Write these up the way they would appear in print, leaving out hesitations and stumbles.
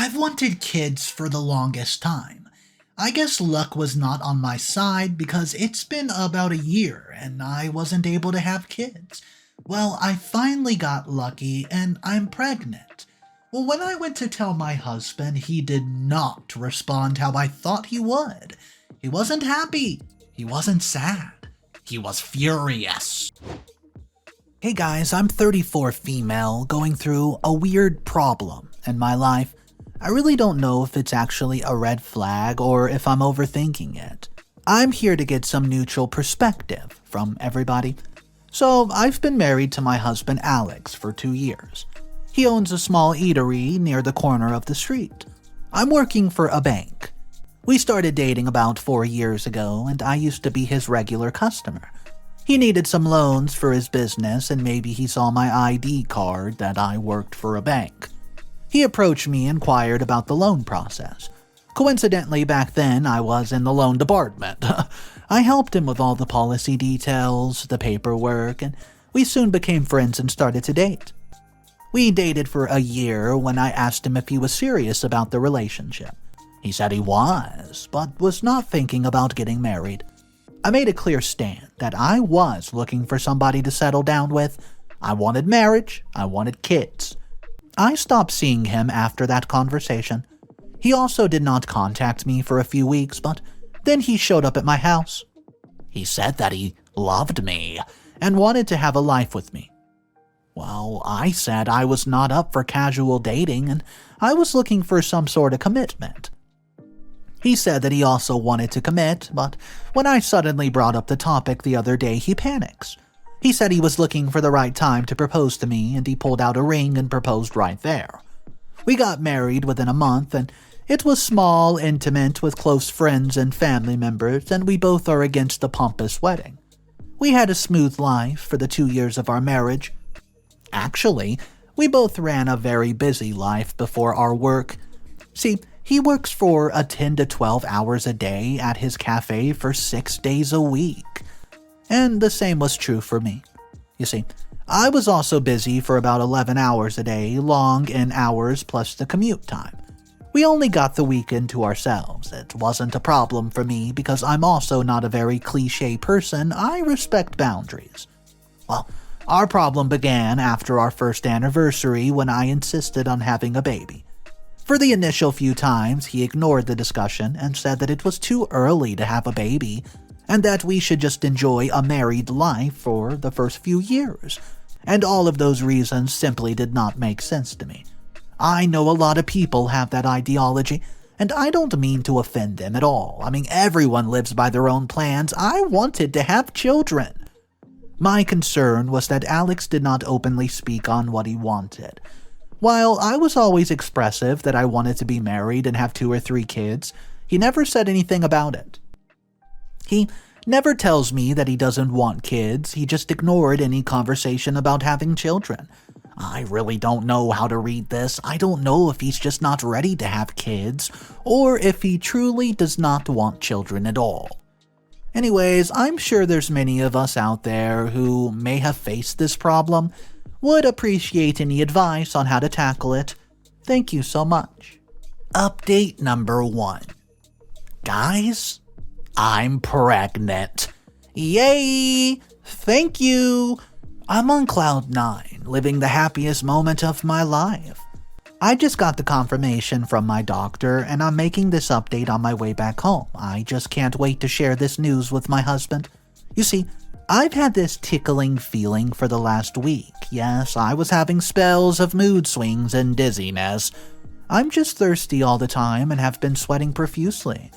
I've wanted kids for the longest time. I guess luck was not on my side because it's been about a year and I wasn't able to have kids. Well, I finally got lucky and I'm pregnant. Well, when I went to tell my husband, he did not respond how I thought he would. He wasn't happy. He wasn't sad. He was furious. Hey guys, I'm 34 female going through a weird problem in my life. I really don't know if it's actually a red flag or if I'm overthinking it. I'm here to get some neutral perspective from everybody. So I've been married to my husband Alex for 2 years. He owns a small eatery near the corner of the street. I'm working for a bank. We started dating about 4 years ago and I used to be his regular customer. He needed some loans for his business and maybe he saw my ID card that I worked for a bank. He approached me and inquired about the loan process. Coincidentally, back then, I was in the loan department. I helped him with all the policy details, the paperwork, and we soon became friends and started to date. We dated for a year when I asked him if he was serious about the relationship. He said he was, but was not thinking about getting married. I made a clear stand that I was looking for somebody to settle down with. I wanted marriage, I wanted kids. I stopped seeing him after that conversation. He also did not contact me for a few weeks, but then he showed up at my house. He said that he loved me and wanted to have a life with me. Well, I said I was not up for casual dating and I was looking for some sort of commitment. He said that he also wanted to commit, but when I suddenly brought up the topic the other day, he panics. He said he was looking for the right time to propose to me, and he pulled out a ring and proposed right there. We got married within a month, and it was small, intimate, with close friends and family members, and we both are against a pompous wedding. We had a smooth life for the 2 years of our marriage. Actually, we both ran a very busy life before our work. See, he works for 10 to 12 hours a day at his cafe for 6 days a week. And the same was true for me. You see, I was also busy for about 11 hours a day, long in hours plus the commute time. We only got the weekend to ourselves. It wasn't a problem for me because I'm also not a very cliche person. I respect boundaries. Well, our problem began after our first anniversary when I insisted on having a baby. For the initial few times, he ignored the discussion and said that it was too early to have a baby, and that we should just enjoy a married life for the first few years. And all of those reasons simply did not make sense to me. I know a lot of people have that ideology, and I don't mean to offend them at all. I mean, everyone lives by their own plans. I wanted to have children. My concern was that Alex did not openly speak on what he wanted. While I was always expressive that I wanted to be married and have 2 or 3 kids, he never said anything about it. He never tells me that he doesn't want kids. He just ignored any conversation about having children. I really don't know how to read this. I don't know if he's just not ready to have kids, or if he truly does not want children at all. Anyways, I'm sure there's many of us out there who may have faced this problem, would appreciate any advice on how to tackle it. Thank you so much. Update number 1. Guys, I'm pregnant. Yay! Thank you! I'm on cloud 9, living the happiest moment of my life. I just got the confirmation from my doctor and I'm making this update on my way back home. I just can't wait to share this news with my husband. You see, I've had this tickling feeling for the last week. Yes, I was having spells of mood swings and dizziness. I'm just thirsty all the time and have been sweating profusely.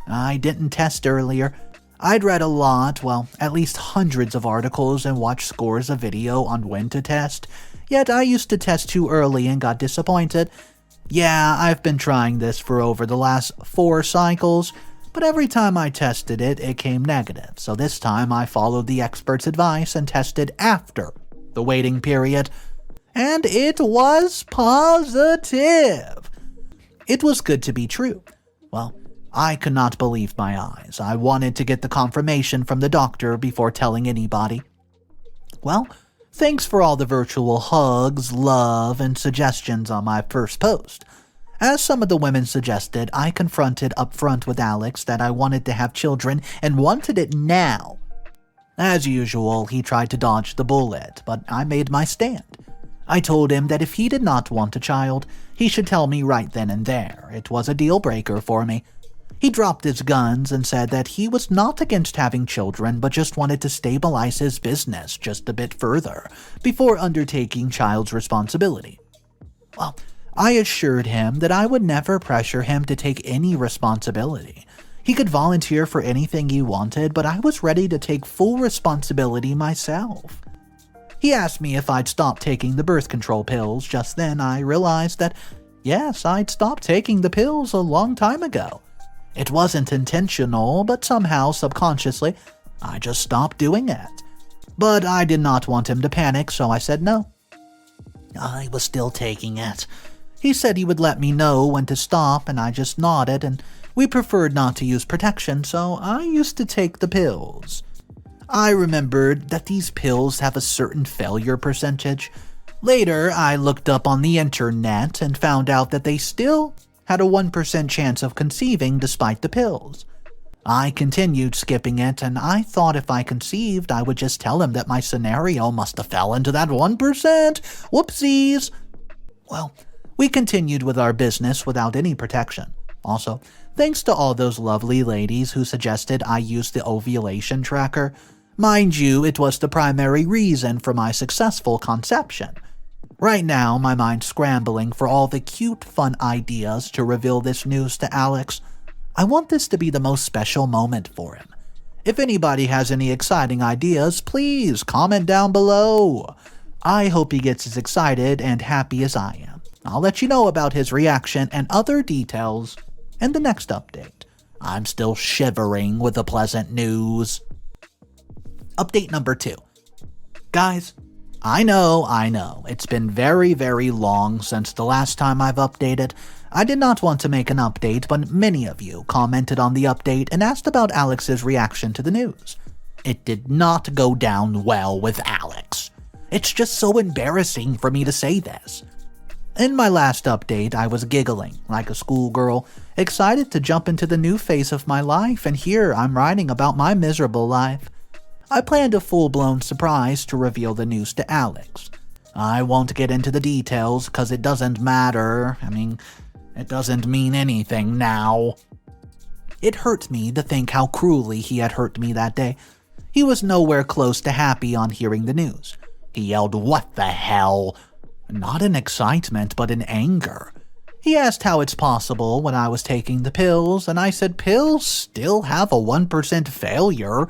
I didn't test earlier. I'd read a lot, well, at least hundreds of articles and watched scores of video on when to test, yet I used to test too early and got disappointed. Yeah, I've been trying this for over the last 4 cycles, but every time I tested it, it came negative, so this time I followed the expert's advice and tested after the waiting period, and it was positive. It was good to be true. Well, I could not believe my eyes. I wanted to get the confirmation from the doctor before telling anybody. Well, thanks for all the virtual hugs, love, and suggestions on my first post. As some of the women suggested, I confronted up front with Alex that I wanted to have children and wanted it now. As usual, he tried to dodge the bullet, but I made my stand. I told him that if he did not want a child, he should tell me right then and there. It was a deal breaker for me. He dropped his guns and said that he was not against having children, but just wanted to stabilize his business just a bit further before undertaking child's responsibility. Well, I assured him that I would never pressure him to take any responsibility. He could volunteer for anything he wanted, but I was ready to take full responsibility myself. He asked me if I'd stopped taking the birth control pills. Just then I realized that, yes, I'd stopped taking the pills a long time ago. It wasn't intentional, but somehow, subconsciously, I just stopped doing it. But I did not want him to panic, so I said no. I was still taking it. He said he would let me know when to stop, and I just nodded, and we preferred not to use protection, so I used to take the pills. I remembered that these pills have a certain failure percentage. Later, I looked up on the internet and found out that they still had a 1% chance of conceiving despite the pills. I continued skipping it, and I thought if I conceived, I would just tell him that my scenario must have fell into that 1%. Whoopsies! Well, we continued with our business without any protection. Also, thanks to all those lovely ladies who suggested I use the ovulation tracker. Mind you, it was the primary reason for my successful conception. Right now, my mind's scrambling for all the cute, fun ideas to reveal this news to Alex. I want this to be the most special moment for him. If anybody has any exciting ideas, please comment down below. I hope he gets as excited and happy as I am. I'll let you know about his reaction and other details in the next update. I'm still shivering with the pleasant news. Update number 2. Guys, I know, it's been very, very long since the last time I've updated. I did not want to make an update, but many of you commented on the update and asked about Alex's reaction to the news. It did not go down well with Alex. It's just so embarrassing for me to say this. In my last update, I was giggling like a schoolgirl, excited to jump into the new phase of my life, and here I'm writing about my miserable life. I planned a full-blown surprise to reveal the news to Alex. I won't get into the details because it doesn't matter. It doesn't mean anything now. It hurt me to think how cruelly he had hurt me that day. He was nowhere close to happy on hearing the news. He yelled, "What the hell?" Not in excitement, but in anger. He asked how it's possible when I was taking the pills, and I said pills still have a 1% failure.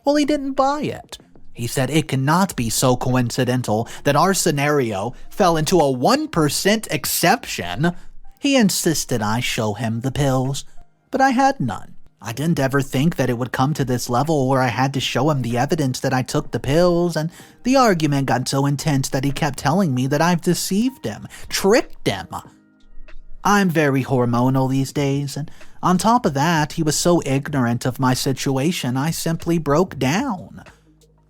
Well, he didn't buy it. He said it cannot be so coincidental that our scenario fell into a 1% exception. He insisted I show him the pills, but I had none. I didn't ever think that it would come to this level where I had to show him the evidence that I took the pills, and the argument got so intense that he kept telling me that I've deceived him, tricked him. I'm very hormonal these days, and on top of that, he was so ignorant of my situation, I simply broke down.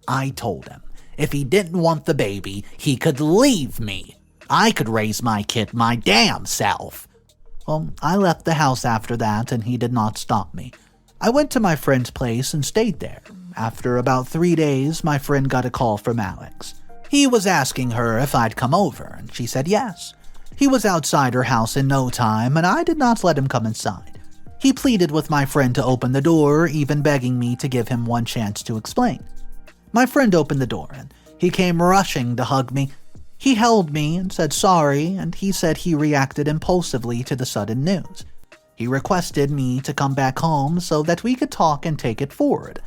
I told him, if he didn't want the baby, he could leave me. I could raise my kid my damn self. Well, I left the house after that, and he did not stop me. I went to my friend's place and stayed there. After about 3 days, my friend got a call from Alex. He was asking her if I'd come over, and she said yes. He was outside her house in no time, and I did not let him come inside. He pleaded with my friend to open the door, even begging me to give him one chance to explain. My friend opened the door, and he came rushing to hug me. He held me and said sorry, and he said he reacted impulsively to the sudden news. He requested me to come back home so that we could talk and take it forward.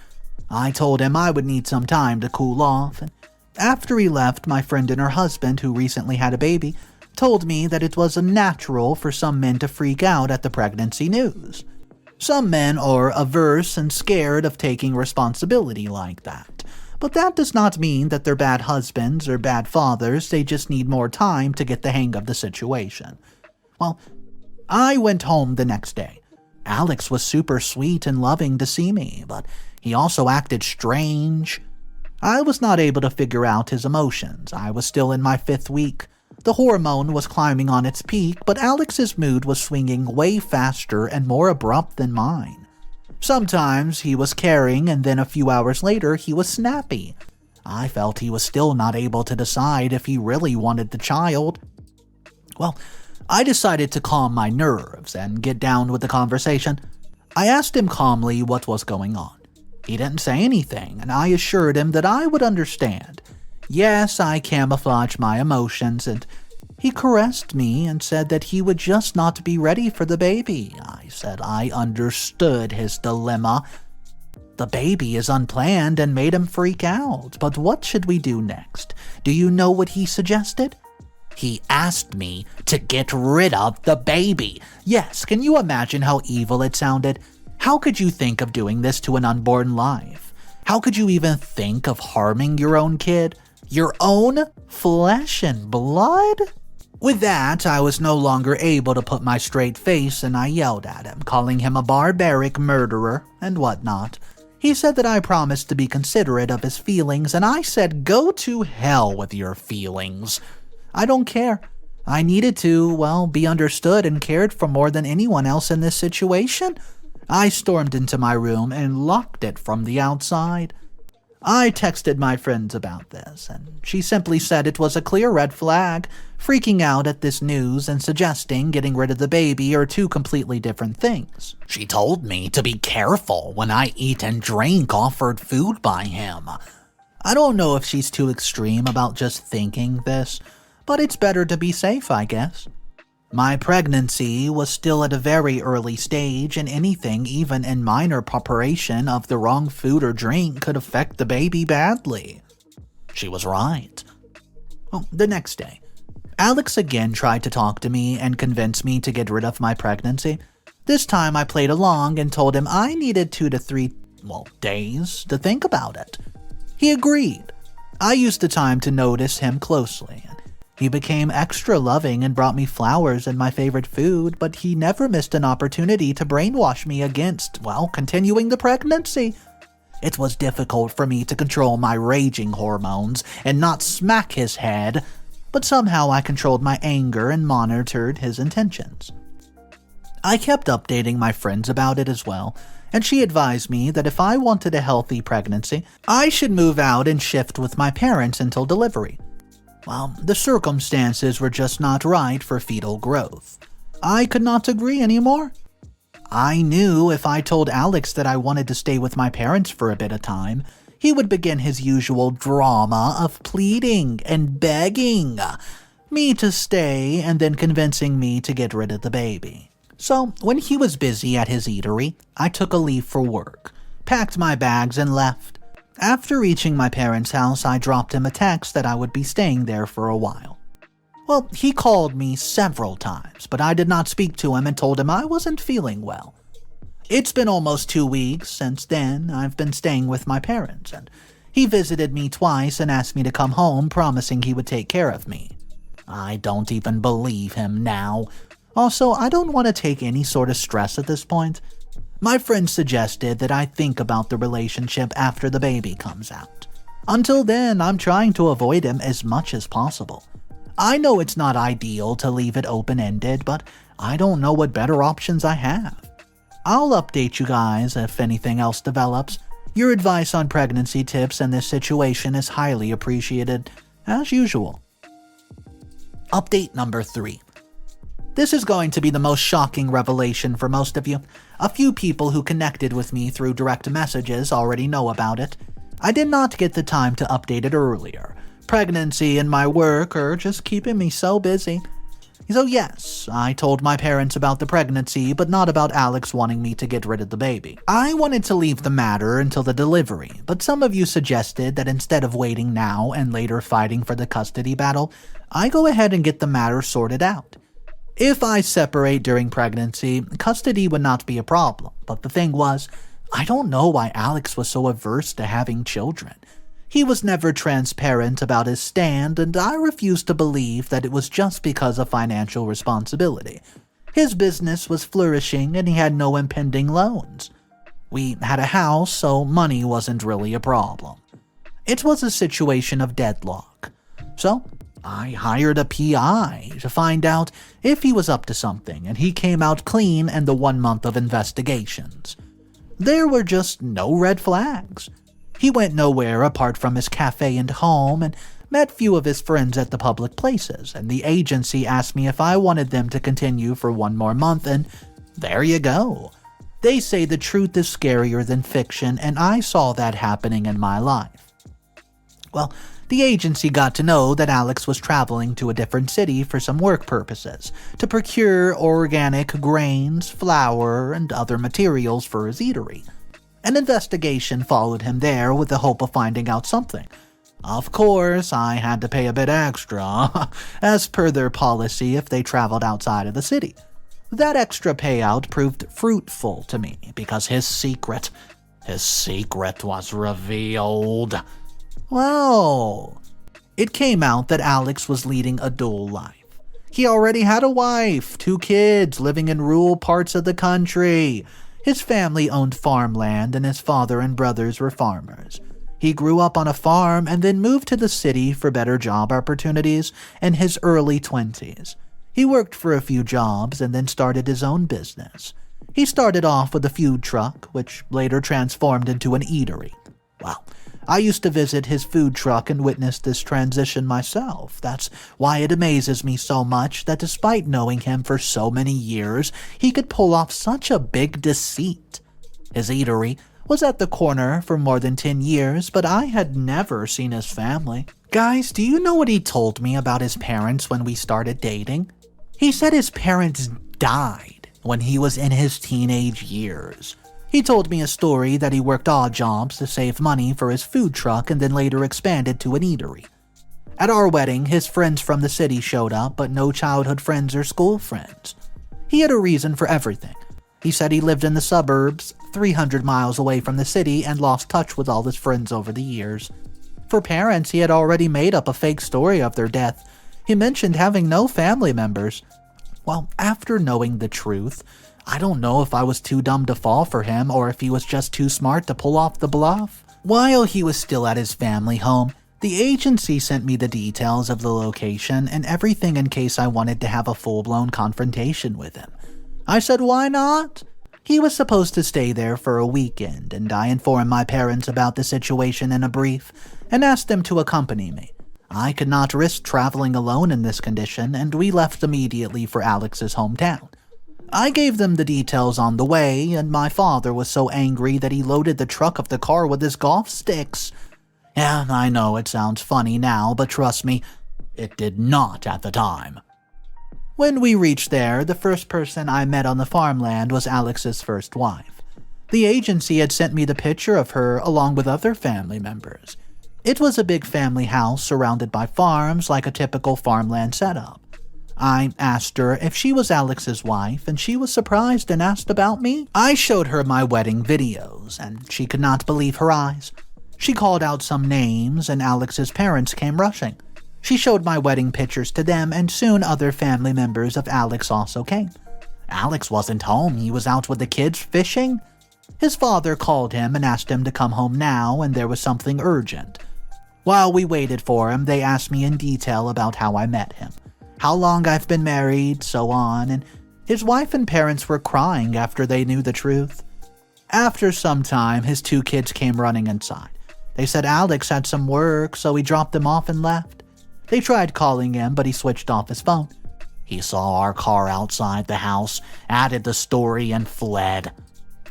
I told him I would need some time to cool off, and after he left, my friend and her husband, who recently had a baby, told me that it was unnatural for some men to freak out at the pregnancy news. Some men are averse and scared of taking responsibility like that. But that does not mean that they're bad husbands or bad fathers, they just need more time to get the hang of the situation. Well, I went home the next day. Alex was super sweet and loving to see me, but he also acted strange. I was not able to figure out his emotions. I was still in my 5th week. The hormone was climbing on its peak, but Alex's mood was swinging way faster and more abrupt than mine. Sometimes he was caring, and then a few hours later he was snappy. I felt he was still not able to decide if he really wanted the child. Well, I decided to calm my nerves and get down with the conversation. I asked him calmly what was going on. He didn't say anything, and I assured him that I would understand. Yes, I camouflaged my emotions, and he caressed me and said that he would just not be ready for the baby. I said I understood his dilemma. The baby is unplanned and made him freak out, but what should we do next? Do you know what he suggested? He asked me to get rid of the baby. Yes, can you imagine how evil it sounded? How could you think of doing this to an unborn life? How could you even think of harming your own kid? Your own flesh and blood? With that, I was no longer able to put my straight face, and I yelled at him, calling him a barbaric murderer and whatnot. He said that I promised to be considerate of his feelings, and I said, go to hell with your feelings. I don't care. I needed to, well, be understood and cared for more than anyone else in this situation. I stormed into my room and locked it from the outside. I texted my friends about this, and she simply said it was a clear red flag. Freaking out at this news and suggesting getting rid of the baby are two completely different things. She told me to be careful when I eat and drink offered food by him. I don't know if she's too extreme about just thinking this, but it's better to be safe, I guess. My pregnancy was still at a very early stage, and anything, even in minor preparation of the wrong food or drink, could affect the baby badly. She was right. The next day, Alex again tried to talk to me and convince me to get rid of my pregnancy. This time I played along and told him I needed 2 to 3, days to think about it. He agreed. I used the time to notice him closely. He became extra loving and brought me flowers and my favorite food, but he never missed an opportunity to brainwash me against, continuing the pregnancy. It was difficult for me to control my raging hormones and not smack his head, but somehow I controlled my anger and monitored his intentions. I kept updating my friends about it as well, and she advised me that if I wanted a healthy pregnancy, I should move out and shift with my parents until delivery. The circumstances were just not right for fetal growth. I could not agree anymore. I knew if I told Alex that I wanted to stay with my parents for a bit of time, he would begin his usual drama of pleading and begging me to stay and then convincing me to get rid of the baby. So, when he was busy at his eatery, I took a leave for work, packed my bags, and left. After reaching my parents' house, I dropped him a text that I would be staying there for a while. He called me several times, but I did not speak to him and told him I wasn't feeling well. It's been almost 2 weeks since then. I've been staying with my parents, and he visited me twice and asked me to come home, promising he would take care of me. I don't even believe him now. Also, I don't want to take any sort of stress at this point. My friend suggested that I think about the relationship after the baby comes out. Until then, I'm trying to avoid him as much as possible. I know it's not ideal to leave it open-ended, but I don't know what better options I have. I'll update you guys if anything else develops. Your advice on pregnancy tips in this situation is highly appreciated, as usual. Update number 3. This is going to be the most shocking revelation for most of you. A few people who connected with me through direct messages already know about it. I did not get the time to update it earlier. Pregnancy and my work are just keeping me so busy. So yes, I told my parents about the pregnancy, but not about Alex wanting me to get rid of the baby. I wanted to leave the matter until the delivery, but some of you suggested that instead of waiting now and later fighting for the custody battle, I go ahead and get the matter sorted out. If I separate during pregnancy, custody would not be a problem, but the thing was, I don't know why Alex was so averse to having children. He was never transparent about his stand, and I refused to believe that it was just because of financial responsibility. His business was flourishing and he had no impending loans. We had a house, so money wasn't really a problem. It was a situation of deadlock. So, I hired a PI to find out if he was up to something, and he came out clean in the 1 month of investigations. There were just no red flags. He went nowhere apart from his cafe and home and met few of his friends at the public places, and the agency asked me if I wanted them to continue for 1 more month, and there you go. They say the truth is scarier than fiction, and I saw that happening in my life. Well, the agency got to know that Alex was traveling to a different city for some work purposes, to procure organic grains, flour, and other materials for his eatery. An investigation followed him there with the hope of finding out something. Of course, I had to pay a bit extra, as per their policy if they traveled outside of the city. That extra payout proved fruitful to me because his secret was revealed. Well, it came out that Alex was leading a dual life. He already had a wife, 2 kids living in rural parts of the country. His family owned farmland and his father and brothers were farmers. He grew up on a farm and then moved to the city for better job opportunities in his early 20s. He worked for a few jobs and then started his own business. He started off with a food truck, which later transformed into an eatery. Well, I used to visit his food truck and witness this transition myself. That's why it amazes me so much that despite knowing him for so many years, he could pull off such a big deceit. His eatery was at the corner for more than 10 years, but I had never seen his family. Guys, do you know what he told me about his parents when we started dating? He said his parents died when he was in his teenage years. He told me a story that he worked odd jobs to save money for his food truck and then later expanded to an eatery. At our wedding, his friends from the city showed up, but no childhood friends or school friends. He had a reason for everything. He said he lived in the suburbs, 300 miles away from the city, and lost touch with all his friends over the years. For parents, he had already made up a fake story of their death. He mentioned having no family members. Well, after knowing the truth, I don't know if I was too dumb to fall for him or if he was just too smart to pull off the bluff. While he was still at his family home, the agency sent me the details of the location and everything in case I wanted to have a full-blown confrontation with him. I said, why not? He was supposed to stay there for a weekend, and I informed my parents about the situation in a brief and asked them to accompany me. I could not risk traveling alone in this condition, and we left immediately for Alex's hometown. I gave them the details on the way, and my father was so angry that he loaded the truck of the car with his golf sticks. Yeah, I know it sounds funny now, but trust me, it did not at the time. When we reached there, the first person I met on the farmland was Alex's first wife. The agency had sent me the picture of her along with other family members. It was a big family house surrounded by farms like a typical farmland setup. I asked her if she was Alex's wife, and she was surprised and asked about me. I showed her my wedding videos, and she could not believe her eyes. She called out some names, and Alex's parents came rushing. She showed my wedding pictures to them, and soon other family members of Alex also came. Alex wasn't home. He was out with the kids fishing. His father called him and asked him to come home now, and there was something urgent. While we waited for him, they asked me in detail about how I met him, how long I've been married, so on, and his wife and parents were crying after they knew the truth. After some time, his 2 kids came running inside. They said Alex had some work, so he dropped them off and left. They tried calling him, but he switched off his phone. He saw our car outside the house, added the story, and fled.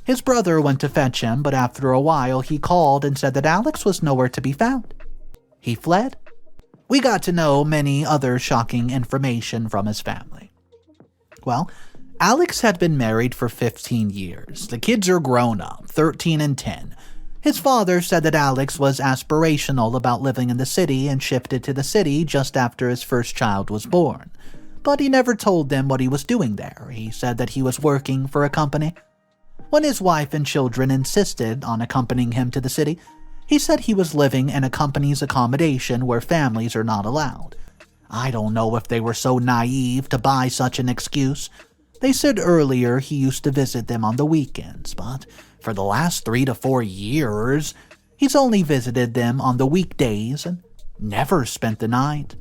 His brother went to fetch him, but after a while he called and said that Alex was nowhere to be found. He fled. We got to know many other shocking information from his family. Well, Alex had been married for 15 years. The kids are grown up, 13 and 10. His father said that Alex was aspirational about living in the city and shifted to the city just after his first child was born. But he never told them what he was doing there. He said that he was working for a company. When his wife and children insisted on accompanying him to the city, he said he was living in a company's accommodation where families are not allowed. I don't know if they were so naive to buy such an excuse. They said earlier he used to visit them on the weekends, but for the last 3 to 4 years, he's only visited them on the weekdays and never spent the night.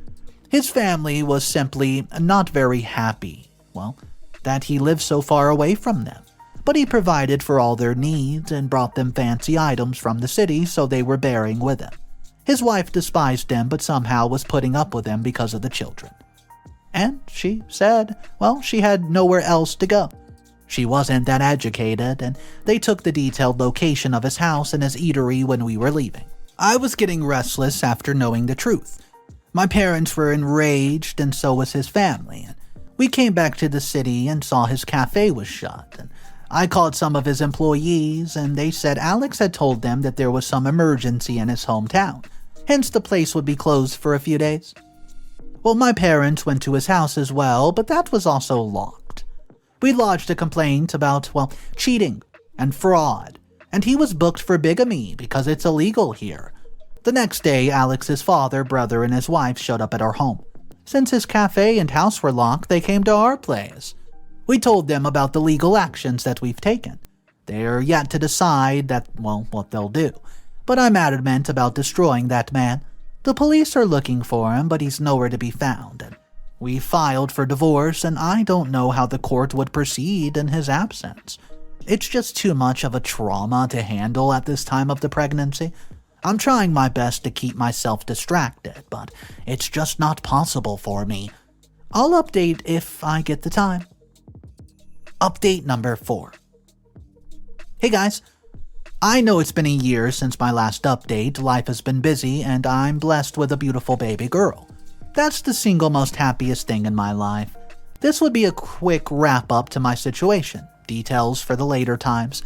His family was simply not very happy, well, that he lived so far away from them. But he provided for all their needs and brought them fancy items from the city, so they were bearing with him. His wife despised him but somehow was putting up with him because of the children. And she said, well, she had nowhere else to go. She wasn't that educated, and they took the detailed location of his house and his eatery when we were leaving. I was getting restless after knowing the truth. My parents were enraged, and so was his family. And we came back to the city and saw his cafe was shut. And I called some of his employees, and they said Alex had told them that there was some emergency in his hometown. Hence, the place would be closed for a few days. Well, my parents went to his house as well, but that was also locked. We lodged a complaint about, well, cheating and fraud, and he was booked for bigamy because it's illegal here. The next day, Alex's father, brother, and his wife showed up at our home. Since his cafe and house were locked, they came to our place. We told them about the legal actions that we've taken. They're yet to decide what they'll do. But I'm adamant about destroying that man. The police are looking for him, but he's nowhere to be found. And we filed for divorce, and I don't know how the court would proceed in his absence. It's just too much of a trauma to handle at this time of the pregnancy. I'm trying my best to keep myself distracted, but it's just not possible for me. I'll update if I get the time. Update number 4. Hey guys, I know it's been a year since my last update. Life has been busy, and I'm blessed with a beautiful baby girl. That's the single most happiest thing in my life. This would be a quick wrap-up to my situation. Details for the later times.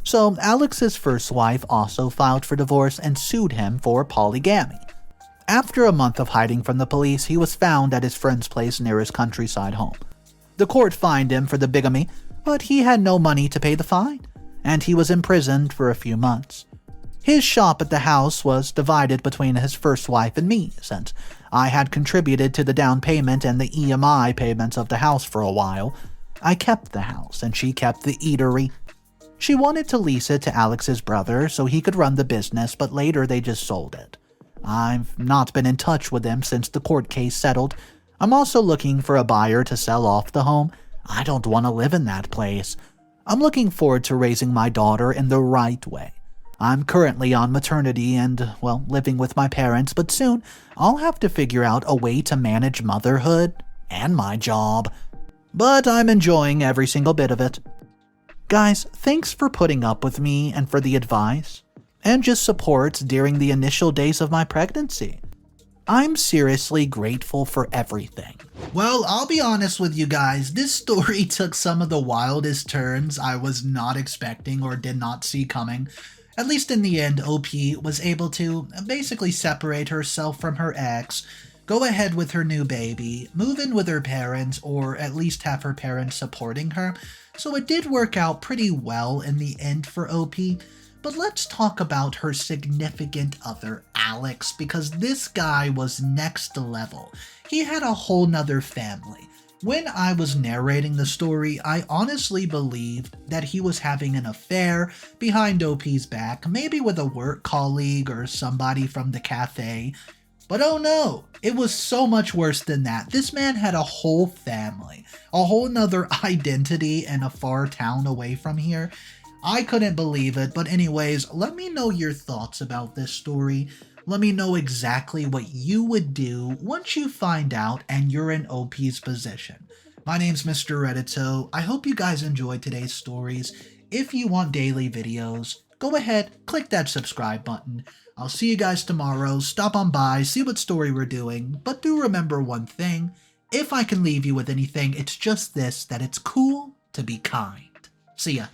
So, Alex's first wife also filed for divorce and sued him for polygamy. After a month of hiding from the police, he was found at his friend's place near his countryside home. The court fined him for the bigamy, but he had no money to pay the fine, and he was imprisoned for a few months. His shop at the house was divided between his first wife and me, since I had contributed to the down payment and the EMI payments of the house for a while. I kept the house, and she kept the eatery. She wanted to lease it to Alex's brother so he could run the business, but later they just sold it. I've not been in touch with them since the court case settled. I'm also looking for a buyer to sell off the home. I don't want to live in that place. I'm looking forward to raising my daughter in the right way. I'm currently on maternity and, living with my parents, but soon I'll have to figure out a way to manage motherhood and my job. But I'm enjoying every single bit of it. Guys, thanks for putting up with me and for the advice, and just support during the initial days of my pregnancy. I'm seriously grateful for everything. Well, I'll be honest with you guys, this story took some of the wildest turns I was not expecting or did not see coming. At least in the end, OP was able to basically separate herself from her ex, go ahead with her new baby, move in with her parents, or at least have her parents supporting her. So it did work out pretty well in the end for OP. But let's talk about her significant other, Alex, because this guy was next level. He had a whole nother family. When I was narrating the story, I honestly believed that he was having an affair behind OP's back, maybe with a work colleague or somebody from the cafe. But oh no, it was so much worse than that. This man had a whole family, a whole nother identity in a far town away from here. I couldn't believe it, but anyways, let me know your thoughts about this story. Let me know exactly what you would do once you find out and you're in OP's position. My name's Mr. Reddito. I hope you guys enjoyed today's stories. If you want daily videos, go ahead, click that subscribe button. I'll see you guys tomorrow. Stop on by, see what story we're doing, but do remember one thing. If I can leave you with anything, it's just this, that it's cool to be kind. See ya.